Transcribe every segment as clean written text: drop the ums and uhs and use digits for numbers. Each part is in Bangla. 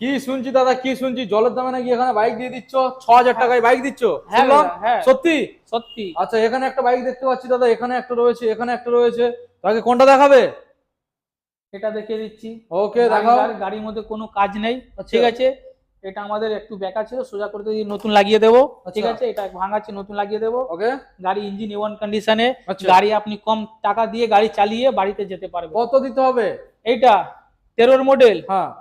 কি শুনছি দাদা, কি শুনছি, জলের দামে নাকি এখানে বাইক দিয়ে দিচ্ছ? 6,000 টাকায় বাইক দিচ্ছ? হ্যাঁ শুনলাম। দাদা, হ্যাঁ সত্যি? সত্যি। আচ্ছা, এখানে একটা বাইক দেখতে পাচ্ছি দাদা, এখানে একটা রয়েছে, এখানে একটা রয়েছে। তাকে কোনটা দেখাবে? এটা দেখিয়ে দিচ্ছি। ওকে, দেখাও। গাড়ির মধ্যে কোনো কাজ নেই, আচ্ছা ঠিক আছে। এটা আমাদের একটু বেকার ছিল, সোজা করতে দিয়ে নতুন লাগিয়ে দেবো, ঠিক আচ্ছা। আছে। এটা ভাঙা আছে, নতুন লাগিয়ে দেবো। ওকে। গাড়ি ইঞ্জিন এ ওয়ান কন্ডিশনে। আচ্ছা, গাড়ি আপনি কম টাকা দিয়ে গাড়ি চালিয়ে বাড়িতে যেতে পারবেন। কত দিতে হবে? এইটা 13 মডেল, হ্যাঁ।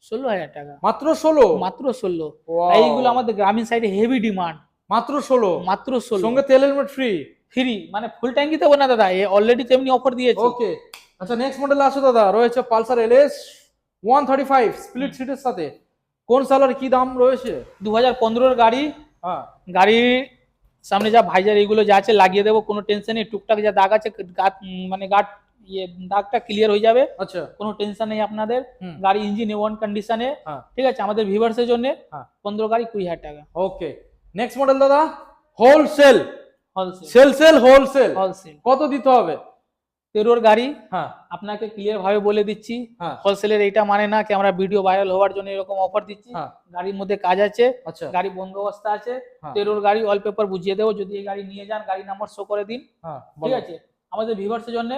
16,000 টাকা। মাত্র 16? মাত্র 16। ওয়াও। এইগুলো আমাদের গ্রামীণ সাইডে হেভি ডিমান্ড। মাত্র 16? মাত্র 16 সঙ্গে তেল হেলমেট ফ্রি? ফ্রি, মানে ফুল ট্যাঙ্কি দেবো না দাদা, অলরেডি তেমনি অফার দিয়েছি। ওকে। আচ্ছা, নেক্সট মডেল আসো দাদা, রয়েছে পালসার এলএস 135 স্প্লিট সিটের সাথে। কোন সালের কি দাম রয়েছে? 2015-র গাড়ি। হ্যাঁ। গাড়ির সামনে যা ভাইজার এগুলো যা আছে লাগিয়ে দেবো, কোনো টেনশন নেই। টুকটাক যা দাগ আছে, মানে গাট দাগটা ক্লিয়ার হয়ে যাবে, আচ্ছা। কোনো টেনশন নেই আপনাদের। হুম। গাড়ি ইঞ্জিন এ ওয়ান কন্ডিশনে, হ্যাঁ। ঠিক আছে। আমাদের ভিউয়ার্সের জন্য হ্যাঁ। 15 গাড়ি 20,000 টাকা ওকে। নেক্সট মডেল দাদা, wholesale. Wholesale. Sale wholesale. Wholesale কত দিতে হবে? 13-র গাড়ি। হ্যাঁ। আপনাকে ক্লিয়ার ভাবে বলে দিচ্ছি, হ্যাঁ। হোলসেলের এইটা মানে না কি আমরা ভিডিও ভাইরাল হওয়ার জন্য এরকম অফার দিচ্ছি। হ্যাঁ। গাড়ির মধ্যে কাজ আছে, আচ্ছা। গাড়ি বন্ধ অবস্থা আছে। হ্যাঁ। 13-র গাড়ি অল পেপার বুঝিয়ে দেবো, যদি এই গাড়ি নিয়ে যান গাড়ি নাম্বার শো করে দিন, হ্যাঁ, ঠিক বলো। আছে। আমাদের ভিউয়ার্সের জন্য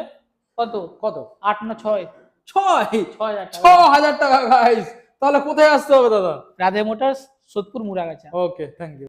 কত? কত? 8 না 6? 6? 6,000 টাকা। 6,000 টাকা গাইস। তাহলে কোথায় আসতে হবে দাদা? Radhe Motors, Sodepur, Muragachha. Okay, thank you.